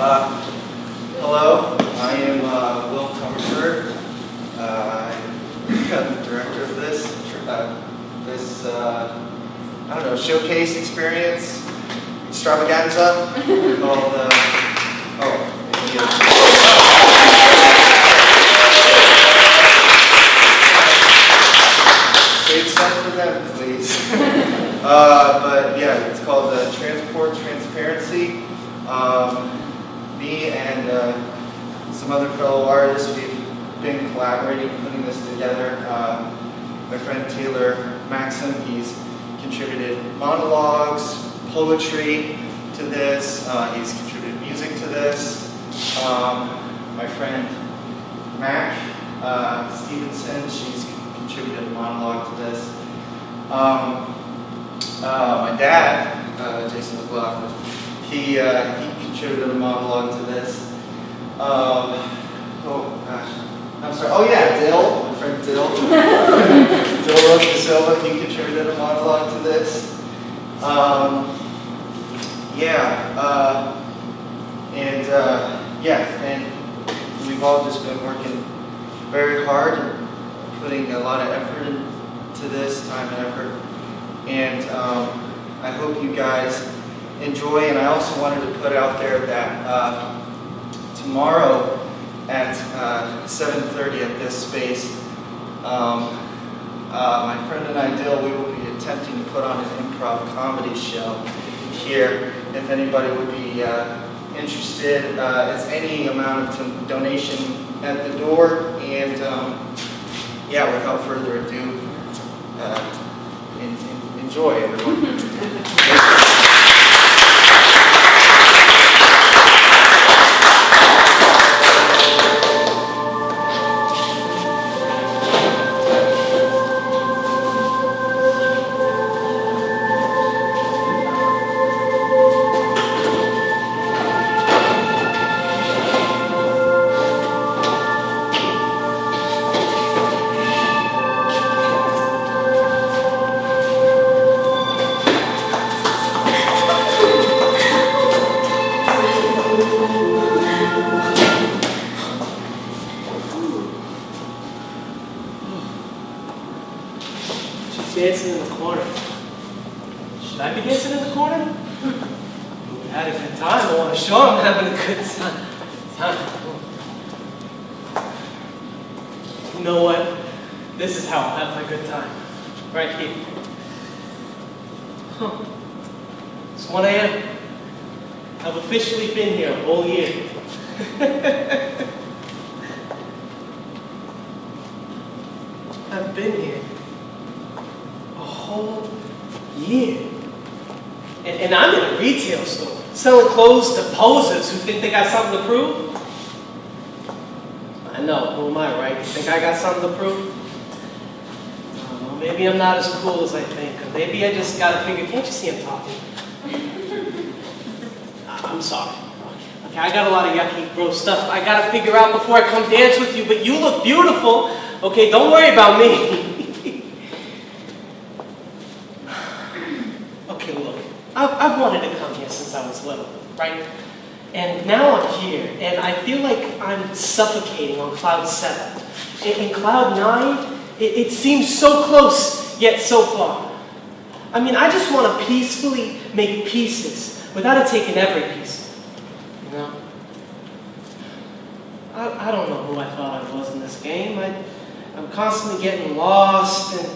Hello, I am Will Comerford. I'm the director of this I don't know, showcase experience, extravaganza, called, save some for them, please. But yeah, it's called Transport Transparency. Me and some other fellow artists, we've been collaborating, putting this together. My friend Taylor Maxim, he's contributed monologues, poetry to this. He's contributed music to this. My friend Mac Stevenson, she's contributed a monologue to this. My dad, Jason McLaughlin, he contributed a monologue to this. Oh gosh, I'm sorry. Oh yeah, Dill, my friend Dill. Dill Silva, he contributed a monologue to this. And we've all just been working very hard and putting a lot of effort into this, time and effort. And I hope you guys enjoy. And I also wanted to put out there that tomorrow at 7:30 at this space, my friend and I, Dill, we will be attempting to put on an improv comedy show here. If anybody would be interested, it's any amount of donation at the door. And without further ado, enjoy, everyone. Dancing in the corner. Should I be dancing in the corner? We had a good time. I want to show I'm having a good time. You know what? This is how I'll have my good time. Right here. It's 1 a.m. I've officially been here a whole year. I've been here whole year. And I'm in a retail store, selling clothes to posers who think they got something to prove. I know, who am I, right? You think I got something to prove? Well, maybe I'm not as cool as I think, or maybe I just got a figure. Can't you see I'm talking? I'm sorry. Okay, I got a lot of yucky, gross stuff I gotta figure out before I come dance with you, but you look beautiful. Okay, don't worry about me. I've wanted to come here since I was little, right? And now I'm here, and I feel like I'm suffocating on cloud 7. In cloud 9, it seems so close, yet so far. I mean, I just want to peacefully make pieces without it taking every piece, you know? I don't know who I thought I was in this game. I'm constantly getting lost, and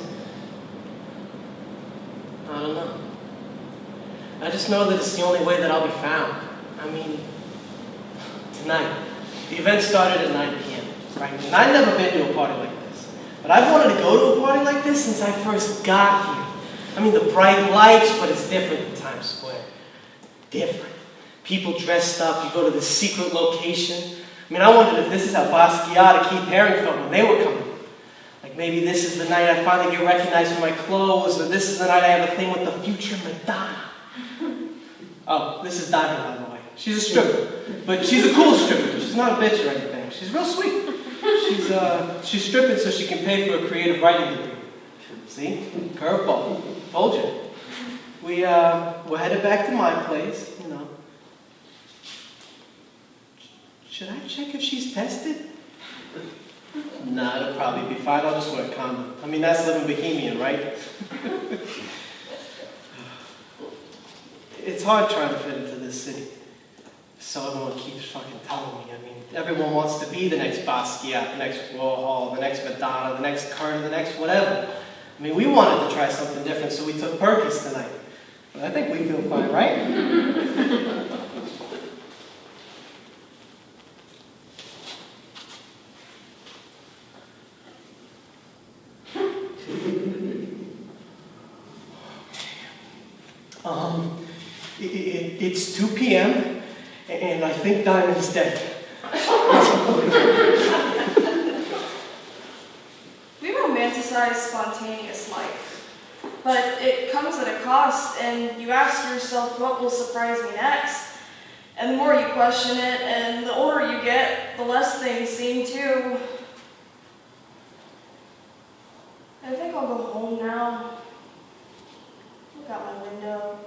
I don't know. I just know that it's the only way that I'll be found. I mean, tonight. The event started at 9 p.m., right? And I've never been to a party like this. But I've wanted to go to a party like this since I first got here. I mean, the bright lights, but it's different than Times Square. Different. People dressed up, you go to this secret location. I mean, I wondered if this is how Basquiat and Keith Haring felt when they were coming. Like maybe this is the night I finally get recognized for my clothes, or this is the night I have a thing with the future Madonna. Oh, this is Diamond, by the way. She's a stripper, but she's a cool stripper. She's not a bitch or anything. She's real sweet. She's stripping so she can pay for a creative writing degree. See? Curveball. Told you. We're headed back to my place, you know. Should I check if she's tested? Nah, it'll probably be fine. I'll just wear a condom. I mean, that's living bohemian, right? It's hard trying to fit into this city. So everyone keeps fucking telling me. I mean, everyone wants to be the next Basquiat, the next Warhol, the next Madonna, the next Carter, the next whatever. I mean, we wanted to try something different, so we took Perkins tonight. But I think we feel fine, right? It's 2 p.m. and I think Diamond's dead. We romanticize spontaneous life, but it comes at a cost, and you ask yourself, what will surprise me next? And the more you question it, and the older you get, the less things seem to. I think I'll go home now. Look out my window.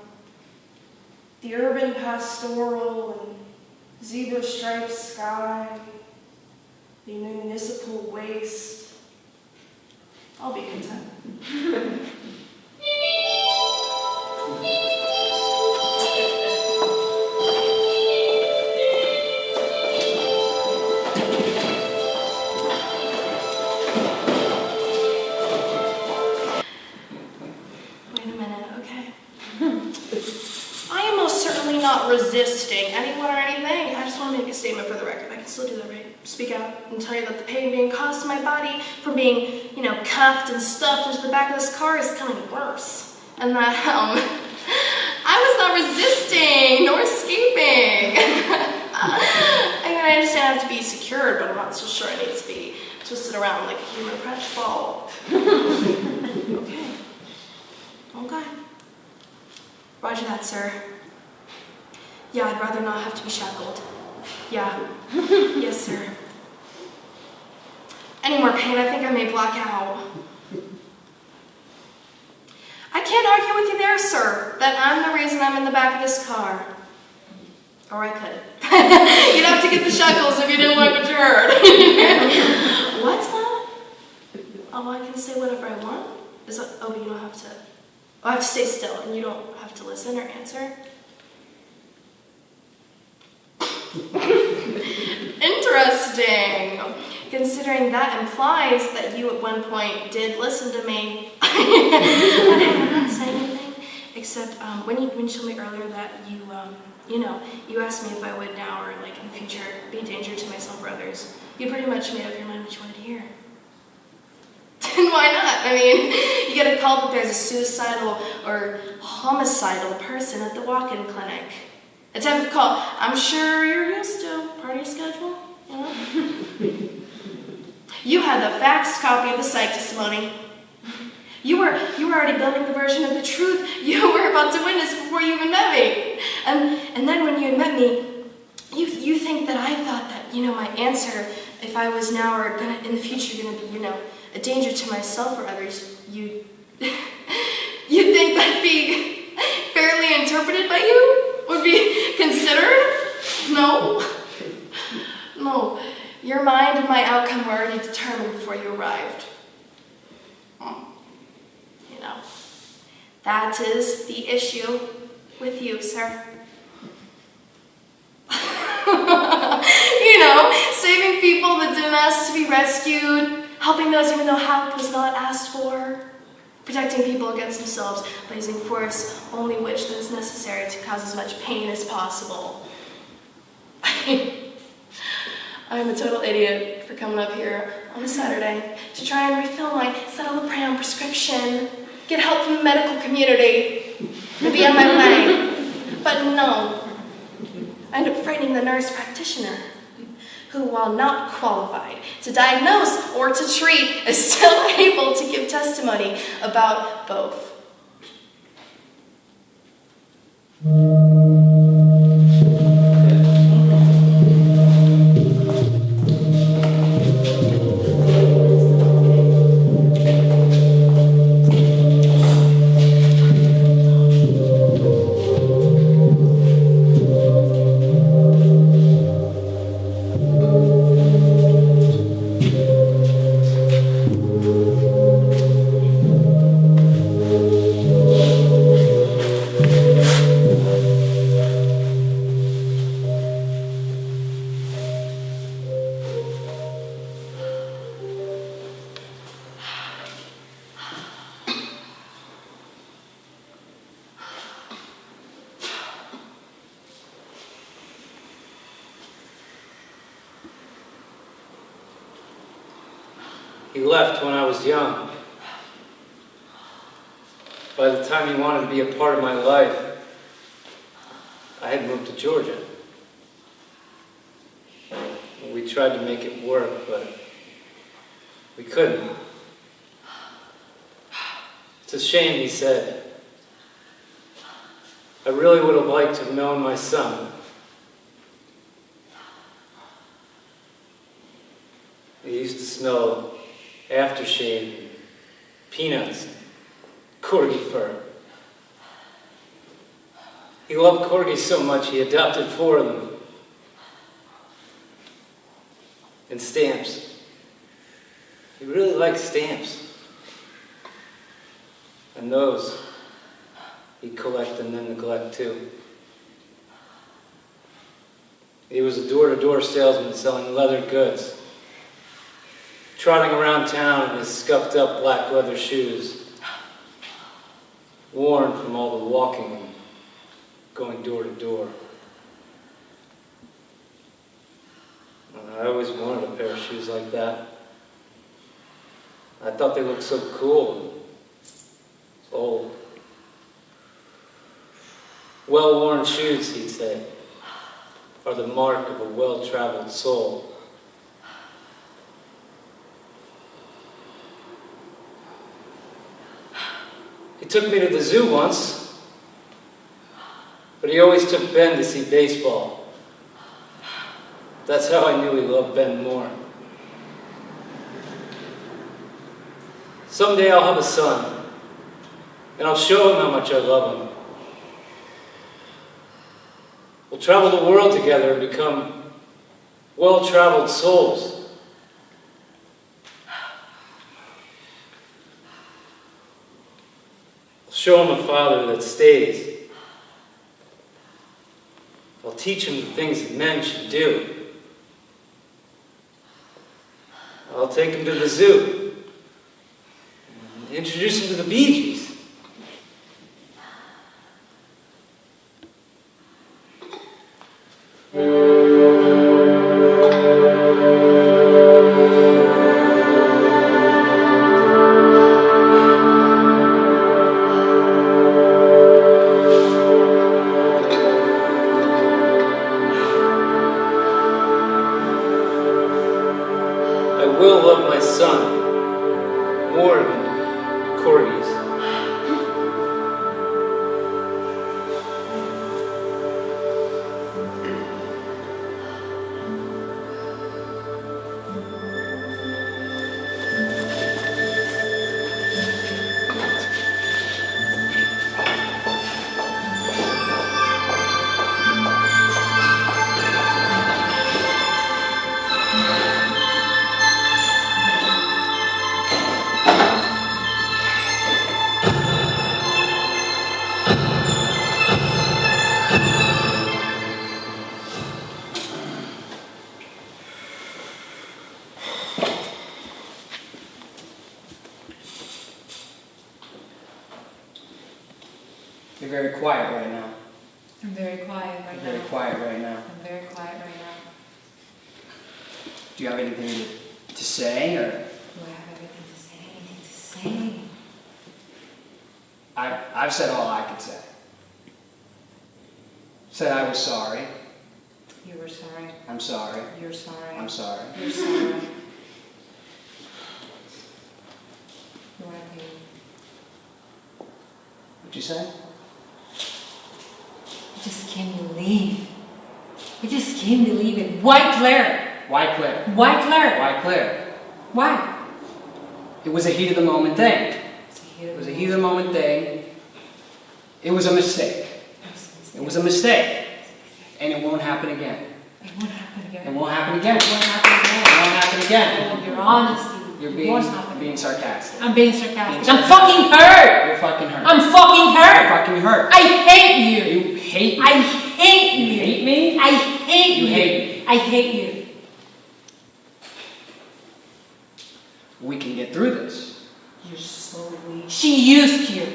The urban pastoral and zebra-striped sky, the municipal waste. I'll be content. Wait a minute, okay? I am most certainly not resisting anyone or anything. I just want to make a statement for the record. I can still do that, right? Speak out and tell you that the pain being caused to my body from being, cuffed and stuffed into the back of this car is coming worse. And that, I was not resisting nor escaping. I mean, I understand I have to be secured, but I'm not so sure I need to be twisted around like a human French ball. Okay. Okay. Roger that, sir. Yeah, I'd rather not have to be shackled. Yeah. Yes, sir. Any more pain, I think I may black out. I can't argue with you there, sir, that I'm the reason I'm in the back of this car. Or I could. You'd have to get the shackles if you didn't like what you heard. What's that? Oh, I can say whatever I want? But you don't have to. Oh, I have to stay still, and you don't have to listen or answer? Interesting. Considering that implies that you at one point did listen to me. But I'm not saying anything, except when you told me earlier that you asked me if I would now or like in the future be a danger to myself or others. You pretty much made up your mind what you wanted to hear. And why not? I mean, you get a call that there's a suicidal or homicidal person at the walk-in clinic. A type of call I'm sure you're used to. Part of your schedule, You had the faxed copy of the psych testimony. You were already building the version of the truth you were about to witness before you even met me. And then when you had met me, you think that I thought that, my answer, if I was now or in the future gonna be, a danger to myself or others, you'd think that'd be fairly interpreted by you? Would be considered? No. Your mind and my outcome were already determined before you arrived. That is the issue with you, sir. Saving people that didn't ask to be rescued, helping those even though help was not asked for, protecting people against themselves by using force only which that is necessary to cause as much pain as possible. I'm a total idiot for coming up here on a Saturday to try and refill my citalopram prescription, get help from the medical community, and be on my way. But no, I end up frightening the nurse practitioner, who, while not qualified to diagnose or to treat, is still able to give testimony about both. He left when I was young. By the time he wanted to be a part of my life, I had moved to Georgia. We tried to make it work, but we couldn't. It's a shame, he said. I really would have liked to have known my son. He used to smell aftershave, peanuts, corgi fur. He loved corgis so much he adopted 4 of them. And stamps. He really liked stamps. And those he'd collect and then neglect too. He was a door-to-door salesman selling leather goods, trotting around town in his scuffed up black leather shoes, worn from all the walking and going door to door. I always wanted a pair of shoes like that. I thought they looked so cool. Old. Well-worn shoes, he'd say, are the mark of a well-traveled soul. He took me to the zoo once, but he always took Ben to see baseball. That's how I knew he loved Ben more. Someday I'll have a son, and I'll show him how much I love him. We'll travel the world together and become well-traveled souls. I'll show him a father that stays. I'll teach him the things that men should do. I'll take him to the zoo. And introduce him to the Bee Gees. I will love my son more than corgis. You're very quiet right now. I'm very quiet right You're very now. quiet right now. I'm very quiet right now. Do you have anything to say, or? Do I have everything to say? Anything to say? I've said all I could say. Said I was sorry. You were sorry. I'm sorry. You're sorry. I'm sorry. You're sorry. You want to What'd you say? I just can't believe. I just can't believe it. Why Claire? Why Claire? Why Claire? Why Claire? Why? It was a heat of the moment thing. It It was a heat of the moment thing. It was a mistake. It was a mistake. And it won't happen again. It won't happen again. It won't happen again. It won't happen It again. won't happen again. Oh, your honesty. You're It being, won't happen being again. sarcastic. I'm being sarcastic. Being I'm fucking hurt. You're fucking hurt. I'm fucking You're hurt. fucking hurt. I hate you. You hate me. I hate You you. hate me? I hate You you. hate I hate you. We can get through this. You're so weak. She used you.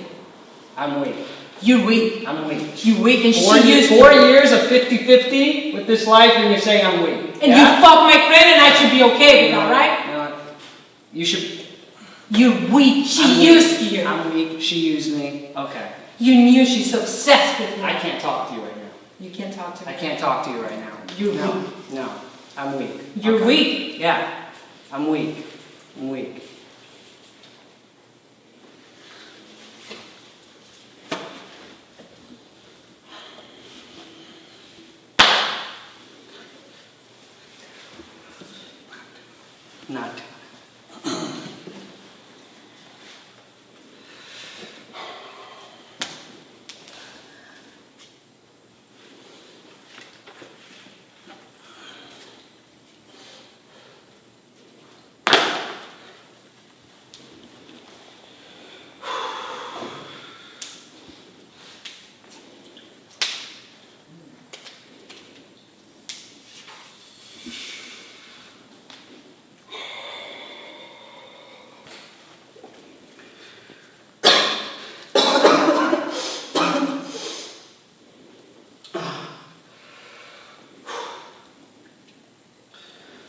I'm weak. You're weak. I'm weak. You're weak and Four she used four you. years of 50-50 with this life, and you're saying I'm weak. And you fuck my friend and I should be okay with that, right? No, You should. You're weak. She I'm used weak. you. I'm weak. She used me. Okay. You knew she's obsessed with you. I can't talk to you right now. You can't talk to me. I can't talk to you right now. You're no. weak. No. I'm weak. You're Okay. weak. Yeah. I'm weak. I'm weak. Not.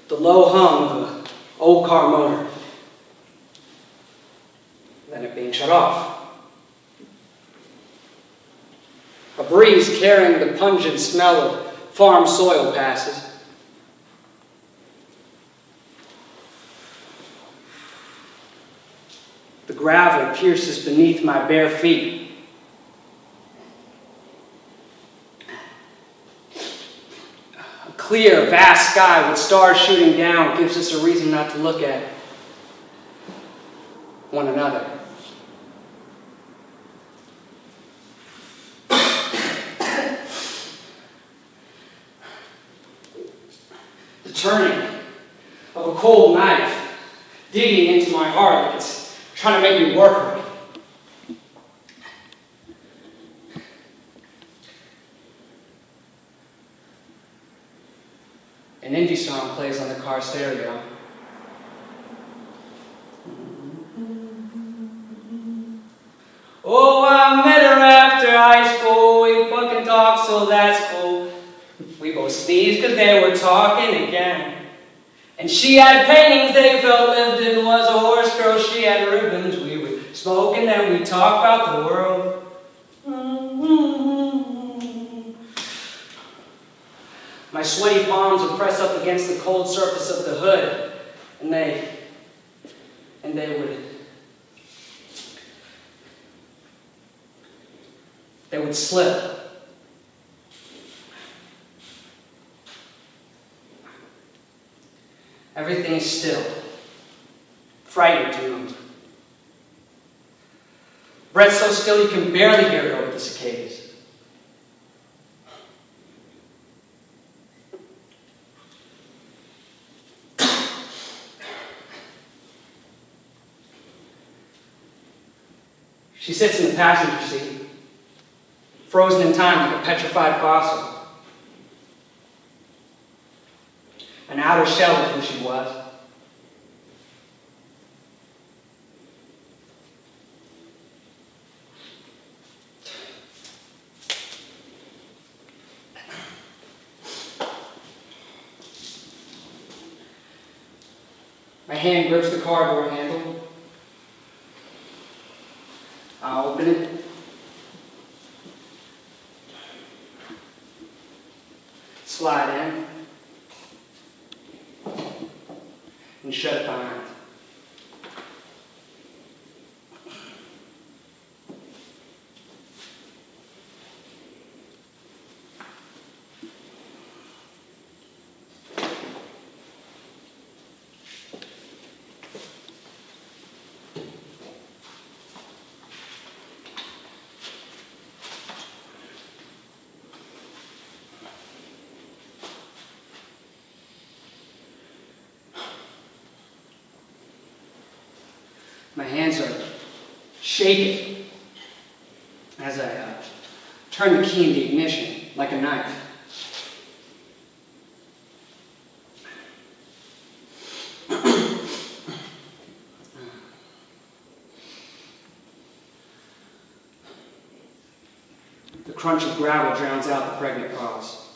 The low hum of an old car motor. Then it being shut off. A breeze carrying the pungent smell of farm soil passes. The gravel pierces beneath my bare feet. A clear, vast sky with stars shooting down gives us a reason not to look at one another. The turning of a cold knife digging into my heart like it's trying to make me work right. An indie song plays on the car stereo. Oh, I met her after high school. We fucking talked, so that's cool. We both sneezed because they were talking again. And she had paintings they felt lived in, was a horse girl, she had ribbons. We would smoke and then we'd talk about the world. My sweaty palms would press up against the cold surface of the hood, and they would slip. Everything is still, frightened to move. Breath so still you can barely hear it over the cicadas. She sits in the passenger seat, frozen in time like a petrified fossil. An outer shell of who she was. My hand grips the car door handle. I open it. Slide in. And shut it behind. My hands are shaking as I turn the key in the ignition like a knife. The crunch of gravel drowns out the pregnant pause.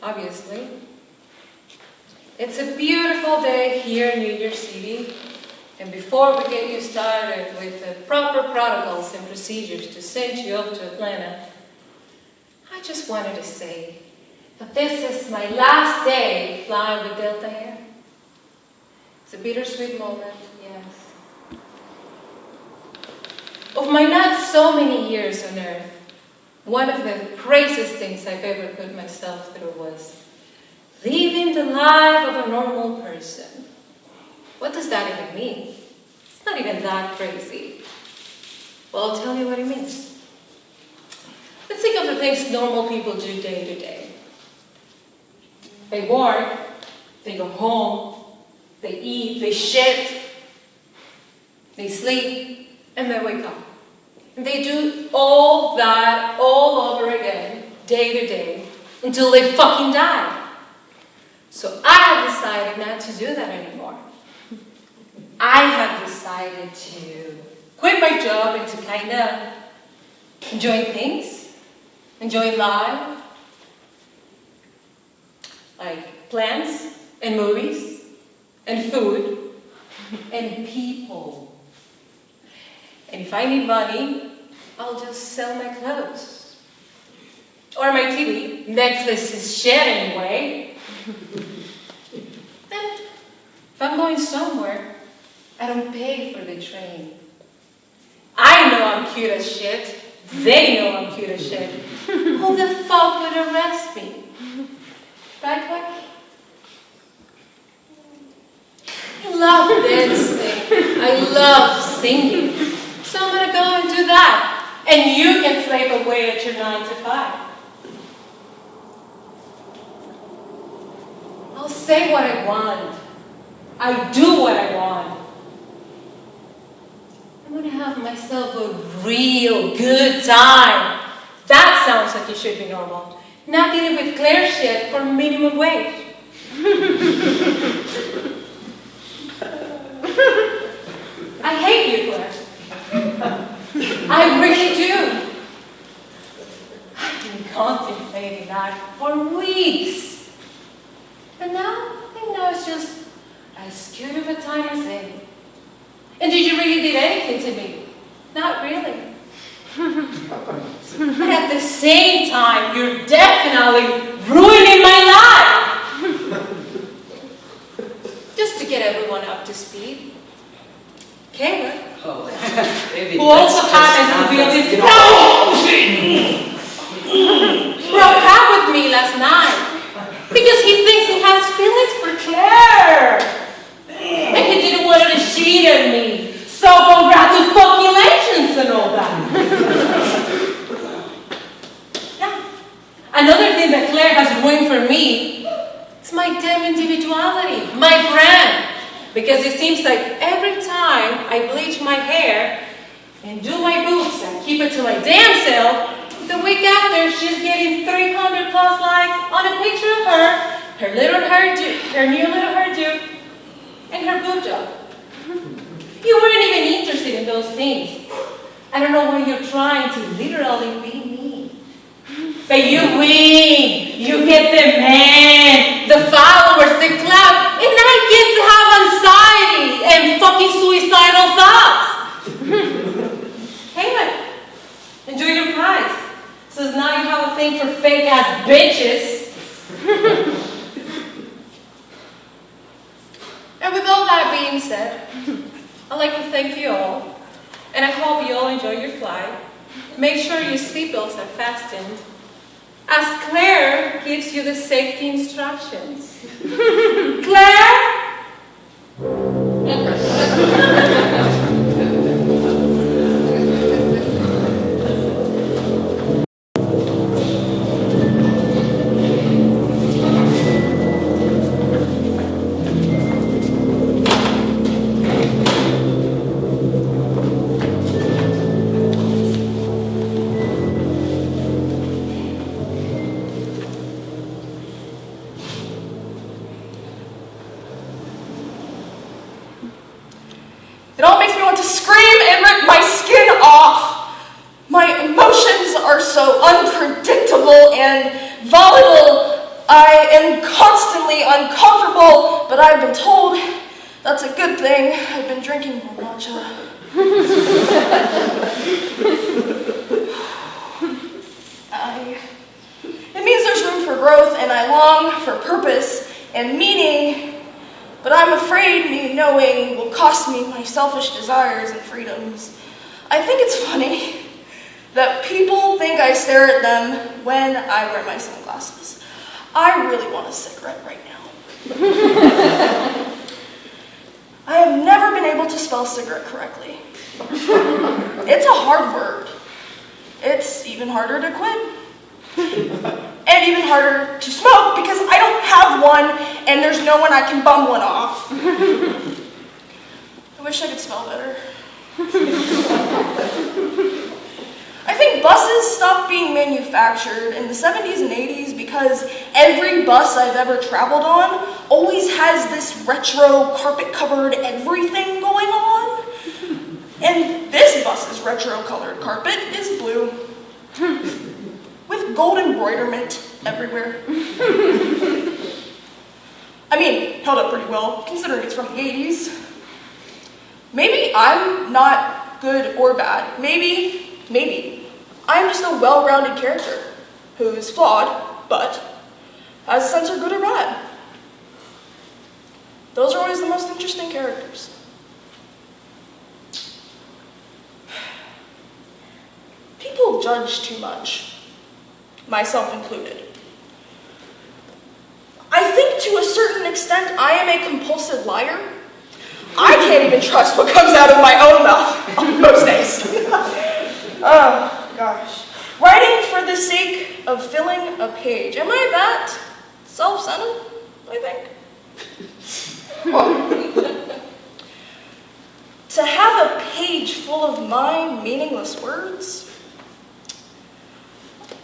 obviously. It's a beautiful day here in New York City, and before we get you started with the proper protocols and procedures to send you off to Atlanta, I just wanted to say that this is my last day flying with Delta Air. It's a bittersweet moment, yes. Of my not so many years on Earth, one of the craziest things I've ever put myself through was living the life of a normal person. What does that even mean? It's not even that crazy. Well, I'll tell you what it means. Let's think of the things normal people do day to day. They work, they go home, they eat, they shit, they sleep, and they wake up. And they do all that all over again, day to day, until they fucking die. So I have decided not to do that anymore. I have decided to quit my job and to kind of enjoy things, enjoy life, like plants and movies and food and people. And if I need money, I'll just sell my clothes. Or my TV. Netflix is shit anyway. And if I'm going somewhere, I don't pay for the train. I know I'm cute as shit. They know I'm cute as shit. Who the fuck would arrest me? Right, Becky? I love dancing. I love singing. So I'm gonna go and do that. And you can slave away at your 9 to 5. I'll say what I want. I do what I want. I'm gonna have myself a real good time. That sounds like it should be normal. Not dealing with Claire shit for minimum wage. I hate you, Claire. I really do. I've been contemplating that for weeks. But now, I think now it's just as good of a time as any. And did you really did anything to me? Not really. But at the same time, you're definitely ruining my life. Just to get everyone up to speed. Caleb, Oh, baby. who also happens to be on this broke up with me last night because he thinks he has feelings for Claire. And he didn't want her to cheat on me. So congratulations and all that. Yeah. Another thing that Claire has ruined for me is my damn individuality, my brand. Because it seems like every time I bleach my hair and do my boobs and keep it to my damn self, the week after she's getting 300 plus likes on a picture of her little hairdo, her new little hairdo, and her boob job. You weren't even interested in those things. I don't know why you're trying to literally be me. But you win. You get the man, the followers, the clout, and I get to have anxiety and fucking suicidal thoughts. Hey, man, enjoy your prize. So now you have a thing for fake ass bitches. And with all that being said, I'd like to thank you all, and I hope you all enjoy your flight. Make sure your seatbelts are fastened, as Claire gives you the safety instructions. Claire? constantly uncomfortable, but I've been told that's a good thing. I've been drinking more matcha. It means there's room for growth, and I long for purpose and meaning, but I'm afraid me knowing will cost me my selfish desires and freedoms. I think it's funny that people think I stare at them when I wear my sunglasses. I really want a cigarette right now. I have never been able to spell cigarette correctly. It's a hard word. It's even harder to quit. And even harder to smoke because I don't have one and there's no one I can bum one off. I wish I could spell better. I think buses stopped being manufactured in the 70s and 80s because every bus I've ever traveled on always has this retro carpet-covered everything going on. And this bus's retro-colored carpet is blue, with gold embroiderment everywhere. I mean, held up pretty well, considering it's from the 80s. Maybe I'm not good or bad. Maybe I'm just a well-rounded character who's flawed, but has a sense of good or bad. Those are always the most interesting characters. People judge too much, myself included. I think to a certain extent I am a compulsive liar. I can't even trust what comes out of my own mouth on most days. Oh, gosh. Writing for the sake of filling a page. Am I that self-centered, I think? To have a page full of my meaningless words?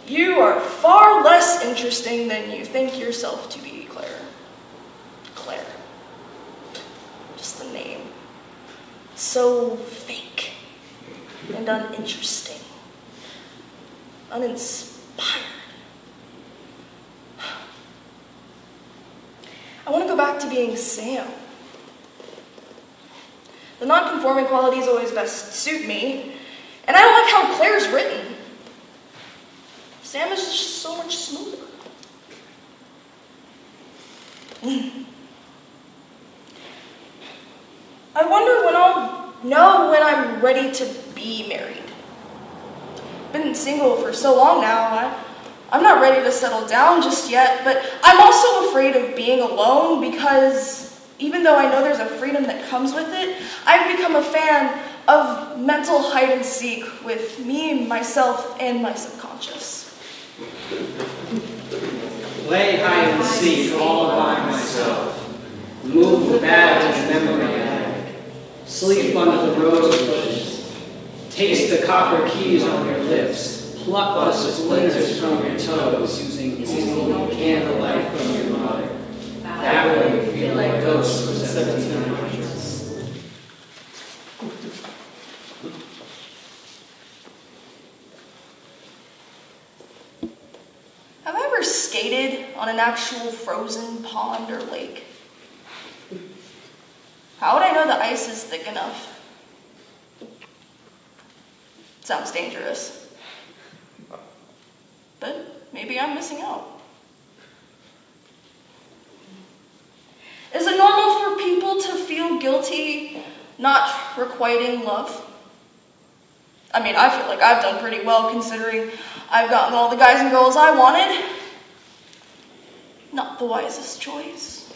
You are far less interesting than you think yourself to be, Claire. Claire. Just the name. So fake and uninteresting. Uninspired. I want to go back to being Sam. The non-conforming qualities always best suit me, and I don't like how Claire's written. Sam is just so much smoother. I wonder when I'll know when I'm ready to be married. Been single for so long now, I'm not ready to settle down just yet, but I'm also afraid of being alone because even though I know there's a freedom that comes with it, I've become a fan of mental hide and seek with me, myself, and my subconscious. Play hide and seek all by myself. Move the bad as memory bag. Sleep under the rose bushes. Taste the copper keys on your lips. Pluck the splinters from your toes using only candlelight from your mother. That way you feel like ghosts of the 1700s. Have I ever skated on an actual frozen pond or lake? How would I know the ice is thick enough? Sounds dangerous. But maybe I'm missing out. Is it normal for people to feel guilty not requiting love? I mean, I feel like I've done pretty well considering I've gotten all the guys and girls I wanted. Not the wisest choice.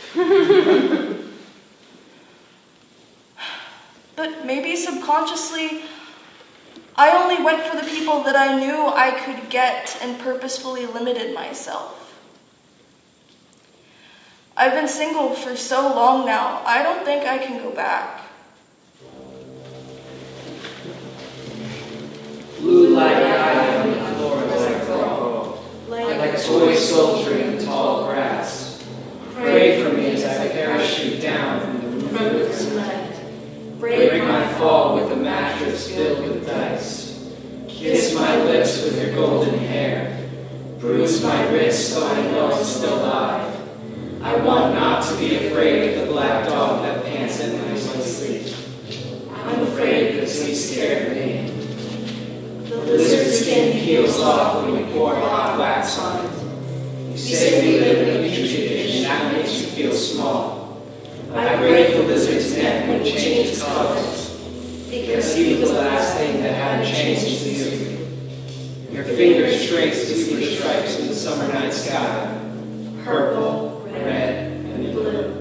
But maybe subconsciously, I only went for the people that I knew I could get and purposefully limited myself. I've been single for so long now, I don't think I can go back. Blue light eye on the floor as I crawl, like a toy soldier in tall grass. Pray for me as I parachute down from the roof tonight. Break my fall with a mattress filled with dice. Kiss my lips with your golden hair. Bruise my wrist so I know I'm still alive. I want not to be afraid of the black dog that pants at night in my sleep. I'm afraid because he's scared of me. The lizard skin peels off when we pour hot wax on it. You say we live in a petri dish, and that makes you feel small. I break the lizard's neck when it changes colors, because he was the last thing that hadn't changed to you. Your fingers trace the zebra stripes in the summer night sky, purple, red, and blue.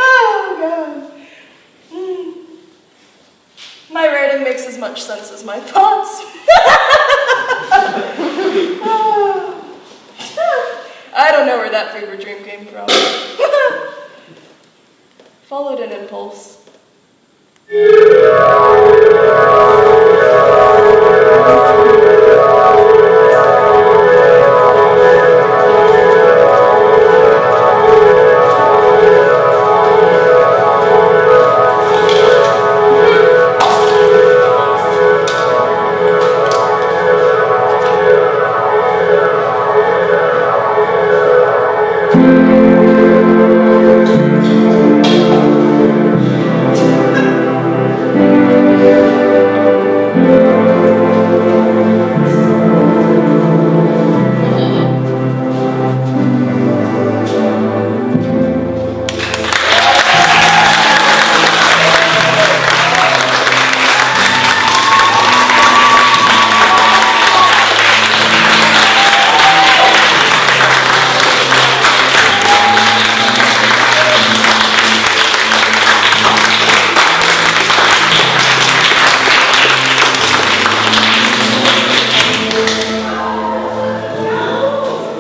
Oh, God. My writing makes as much sense as my thoughts. I don't know where that fever dream came from. Followed an impulse.